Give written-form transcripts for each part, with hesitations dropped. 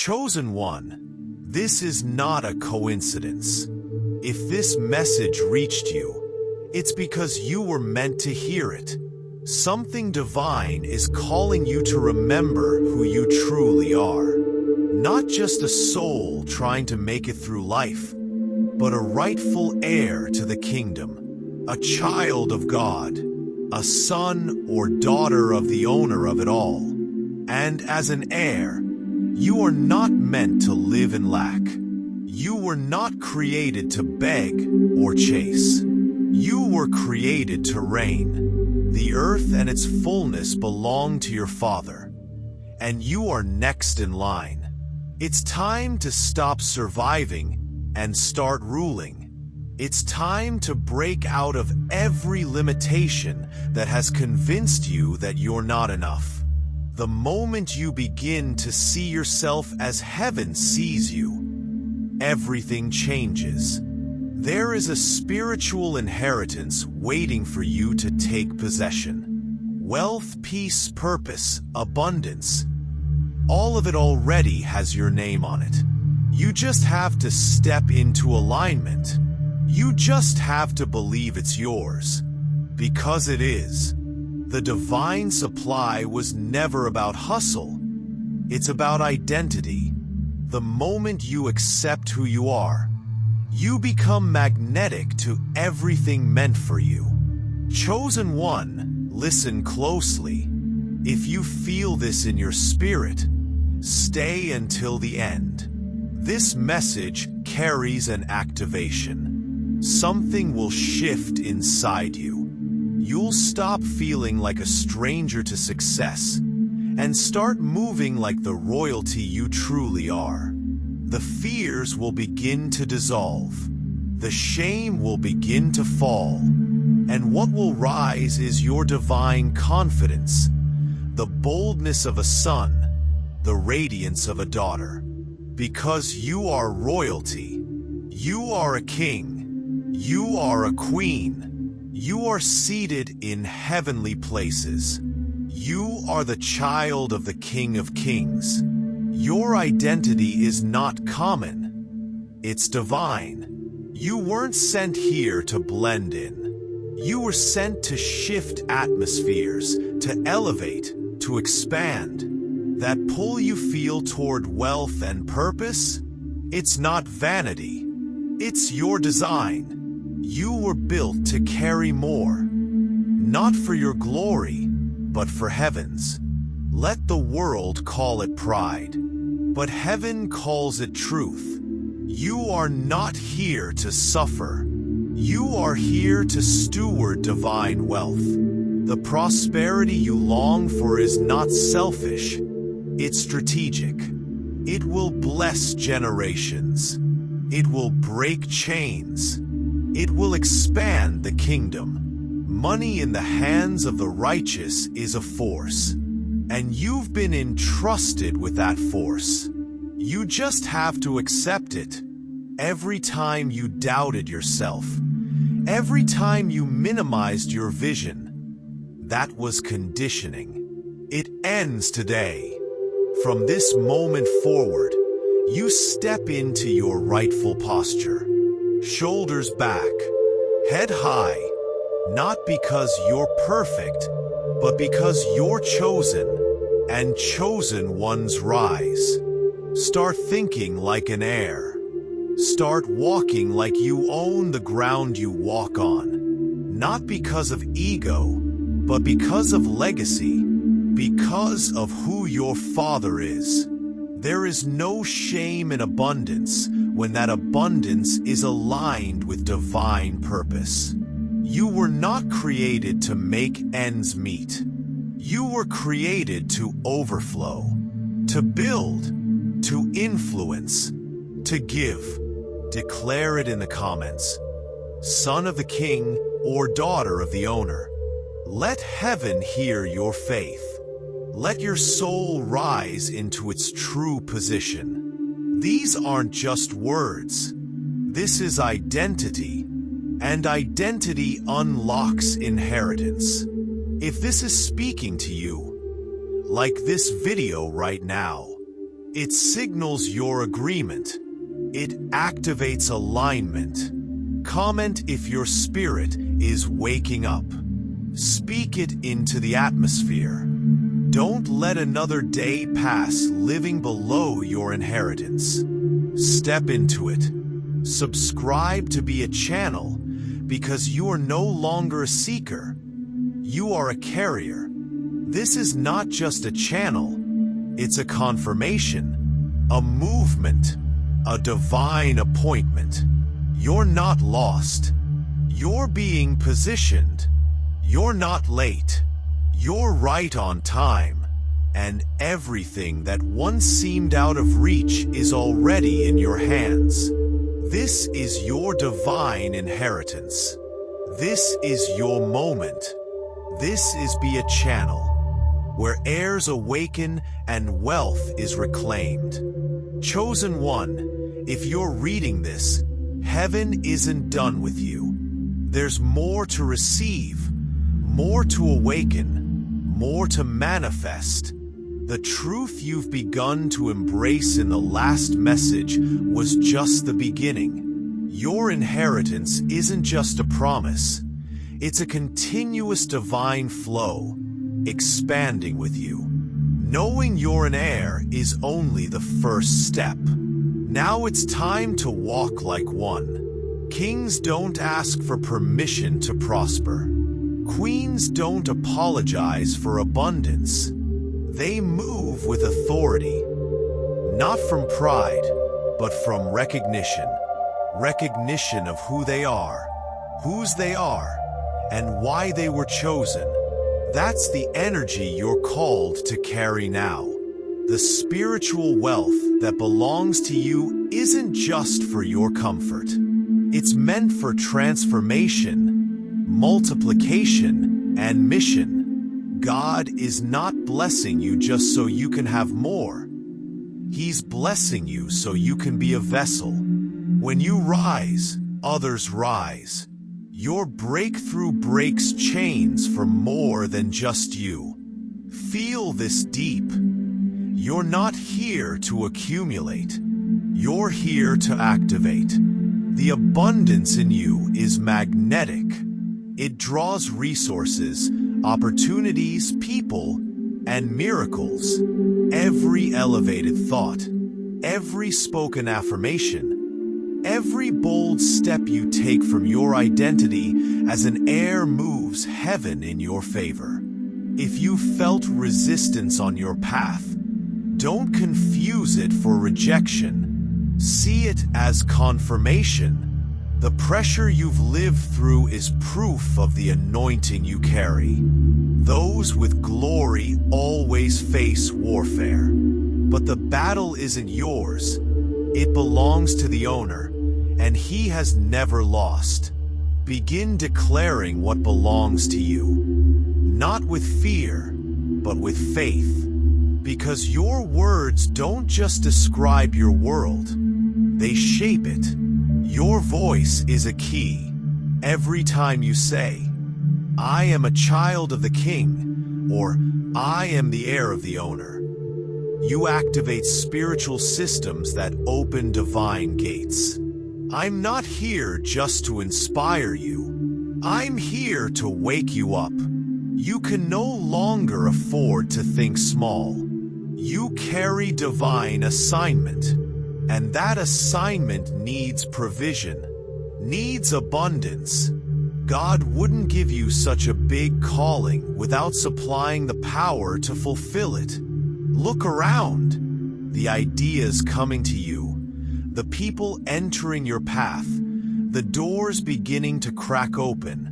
Chosen one, this is not a coincidence. If this message reached you, it's because you were meant to hear it. Something divine is calling you to remember who you truly are. Not just a soul trying to make it through life, but a rightful heir to the kingdom, a child of God, a son or daughter of the owner of it all. And as an heir, you are not meant to live in lack. You were not created to beg or chase. You were created to reign. The earth and its fullness belong to your Father, and you are next in line. It's time to stop surviving and start ruling. It's time to break out of every limitation that has convinced you that you're not enough. The moment you begin to see yourself as heaven sees you, everything changes. There is a spiritual inheritance waiting for you to take possession. Wealth, peace, purpose, abundance. All of it already has your name on it. You just have to step into alignment. You just have to believe it's yours. Because it is. The divine supply was never about hustle. It's about identity. The moment you accept who you are, you become magnetic to everything meant for you. Chosen one, listen closely. If you feel this in your spirit, stay until the end. This message carries an activation. Something will shift inside you. You'll stop feeling like a stranger to success and start moving like the royalty you truly are. The fears will begin to dissolve. The shame will begin to fall. And what will rise is your divine confidence, the boldness of a son, the radiance of a daughter. Because you are royalty. You are a king. You are a queen. You are seated in heavenly places. You are the child of the King of Kings. Your identity is not common. It's divine. You weren't sent here to blend in. You were sent to shift atmospheres, to elevate, to expand. That pull you feel toward wealth and purpose, it's not vanity. It's your design. You were built to carry more, not for your glory, but for heaven's. Let the world call it pride, but heaven calls it truth. You are not here to suffer. You are here to steward divine wealth. The prosperity you long for is not selfish, it's strategic. It will bless generations. It will break chains. It will expand the kingdom. Money in the hands of the righteous is a force, and you've been entrusted with that force. You just have to accept it. Every time you doubted yourself, every time you minimized your vision, that was conditioning. It ends today. From this moment forward, you step into your rightful posture. Shoulders back, head high, not because you're perfect, but because you're chosen, and chosen ones rise. Start thinking like an heir. Start walking like you own the ground you walk on, not because of ego, but because of legacy, because of who your Father is. There is no shame in abundance when that abundance is aligned with divine purpose. You were not created to make ends meet. You were created to overflow, to build, to influence, to give. Declare it in the comments. Son of the King or daughter of the owner. Let heaven hear your faith. Let your soul rise into its true position. These aren't just words. This is identity, and identity unlocks inheritance. If this is speaking to you, like this video right now, It signals your agreement. It activates alignment. Comment if your spirit is waking up. Speak it into the atmosphere. Don't let another day pass living below your inheritance. Step into it. Subscribe to be a channel, because you are no longer a seeker. You are a carrier. This is not just a channel, it's a confirmation, a movement, a divine appointment. You're not lost. You're being positioned. You're not late. You're right on time. And everything that once seemed out of reach is already in your hands. This is your divine inheritance. This is your moment. This is Be a Channel, where heirs awaken and wealth is reclaimed. Chosen one, if you're reading this, heaven isn't done with you. There's more to receive, more to awaken, more to manifest. The truth you've begun to embrace in the last message was just the beginning. Your inheritance isn't just a promise. It's a continuous divine flow, expanding with you. Knowing you're an heir is only the first step. Now it's time to walk like one. Kings don't ask for permission to prosper. Queens don't apologize for abundance. They move with authority, not from pride, but from recognition. Recognition of who they are, whose they are, and why they were chosen. That's the energy you're called to carry now. The spiritual wealth that belongs to you isn't just for your comfort. It's meant for transformation, multiplication, and mission. God is not blessing you just so you can have more. He's blessing you so you can be a vessel. When you rise, others rise. Your breakthrough breaks chains for more than just you. Feel this deep. You're not here to accumulate. You're here to activate. The abundance in you is magnetic. It draws resources, opportunities, people, and miracles. Every elevated thought, every spoken affirmation, every bold step you take from your identity as an heir moves heaven in your favor. If you felt resistance on your path, don't confuse it for rejection. See it as confirmation. The pressure you've lived through is proof of the anointing you carry. Those with glory always face warfare. But the battle isn't yours. It belongs to the owner, and he has never lost. Begin declaring what belongs to you. Not with fear, but with faith. Because your words don't just describe your world, they shape it. Your voice is a key. Every time you say, "I am a child of the king," or "I am the heir of the owner," you activate spiritual systems that open divine gates. I'm not here just to inspire you. I'm here to wake you up. You can no longer afford to think small. You carry divine assignment. And that assignment needs provision, needs abundance. God wouldn't give you such a big calling without supplying the power to fulfill it. Look around. The ideas coming to you, the people entering your path, the doors beginning to crack open.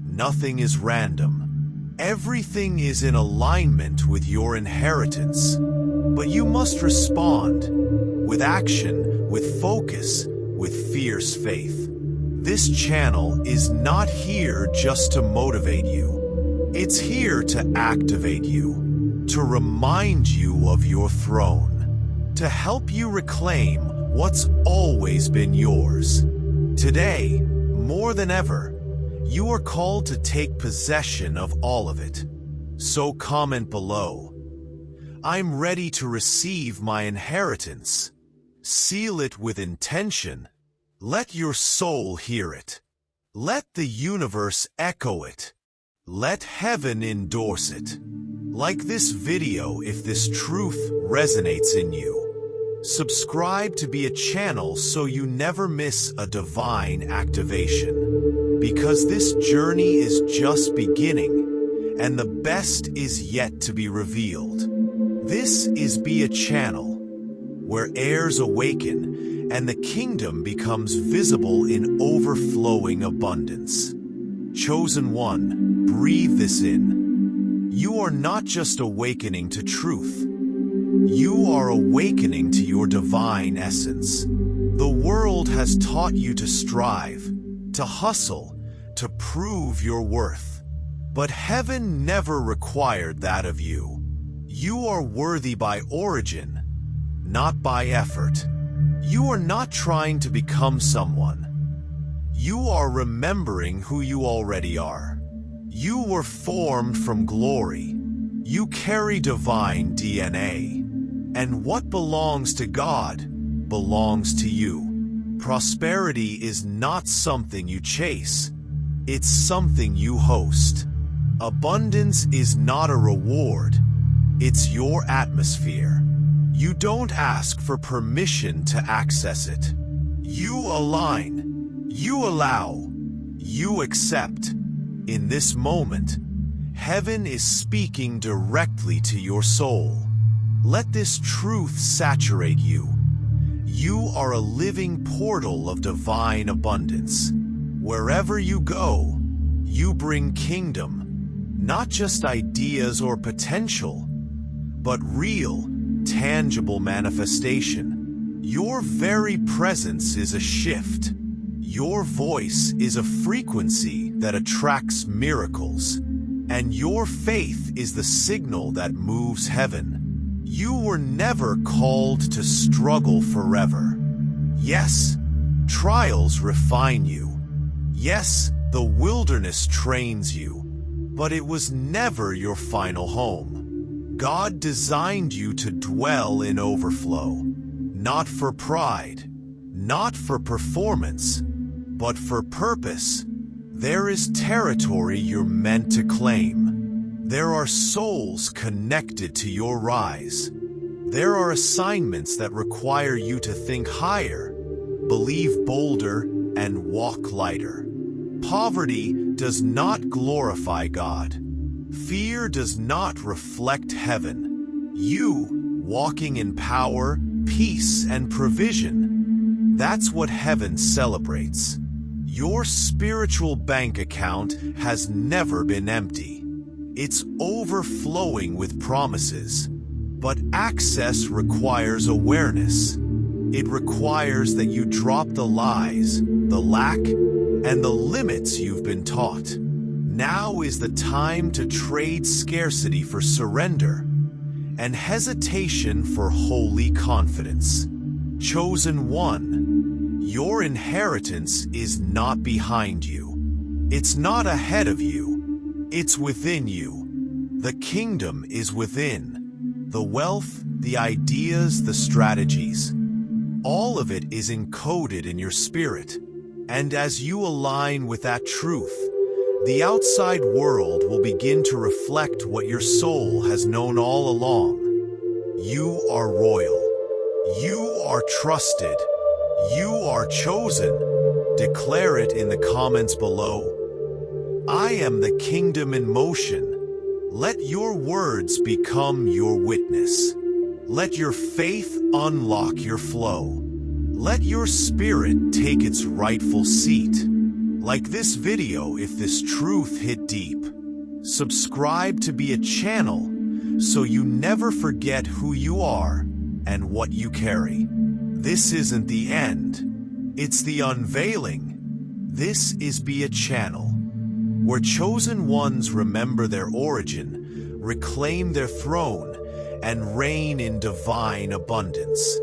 Nothing is random. Everything is in alignment with your inheritance. But you must respond. With action, with focus, with fierce faith. This channel is not here just to motivate you. It's here to activate you, to remind you of your throne, to help you reclaim what's always been yours. Today, more than ever, you are called to take possession of all of it. So comment below. I'm ready to receive my inheritance. Seal it with intention. Let your soul hear it. Let the universe echo it. Let heaven endorse it. Like this video if this truth resonates in you. Subscribe to be a channel so you never miss a divine activation. Because this journey is just beginning, and the best is yet to be revealed. This is Be a Channel, where heirs awaken and the kingdom becomes visible in overflowing abundance. Chosen one, breathe this in. You are not just awakening to truth. You are awakening to your divine essence. The world has taught you to strive, to hustle, to prove your worth. But heaven never required that of you. You are worthy by origin, not by effort. You are not trying to become someone. You are remembering who you already are. You were formed from glory. You carry divine DNA. And what belongs to God belongs to you. Prosperity is not something you chase. It's something you host. Abundance is not a reward. It's your atmosphere. You don't ask for permission to access it. You align. You allow. You accept. In this moment, heaven is speaking directly to your soul. Let this truth saturate you. You are a living portal of divine abundance. Wherever you go, you bring kingdom, not just ideas or potential, but real, tangible manifestation. Your very presence is a shift. Your voice is a frequency that attracts miracles, and your faith is the signal that moves heaven. You were never called to struggle forever. Yes, trials refine you. Yes, the wilderness trains you, but it was never your final home. God designed you to dwell in overflow, not for pride, not for performance, but for purpose. There is territory you're meant to claim. There are souls connected to your rise. There are assignments that require you to think higher, believe bolder, and walk lighter. Poverty does not glorify God. Fear does not reflect heaven. You, walking in power, peace, and provision, that's what heaven celebrates. Your spiritual bank account has never been empty. It's overflowing with promises, but access requires awareness. It requires that you drop the lies, the lack, and the limits you've been taught. Now is the time to trade scarcity for surrender and hesitation for holy confidence. Chosen one, your inheritance is not behind you. It's not ahead of you. It's within you. The kingdom is within. The wealth, the ideas, the strategies. All of it is encoded in your spirit. And as you align with that truth, the outside world will begin to reflect what your soul has known all along. You are royal. You are trusted. You are chosen. Declare it in the comments below. I am the kingdom in motion. Let your words become your witness. Let your faith unlock your flow. Let your spirit take its rightful seat. Like this video if this truth hit deep. Subscribe to Be a Channel so you never forget who you are and what you carry. This isn't the end. It's the unveiling. This is Be a Channel, where chosen ones remember their origin, reclaim their throne, and reign in divine abundance.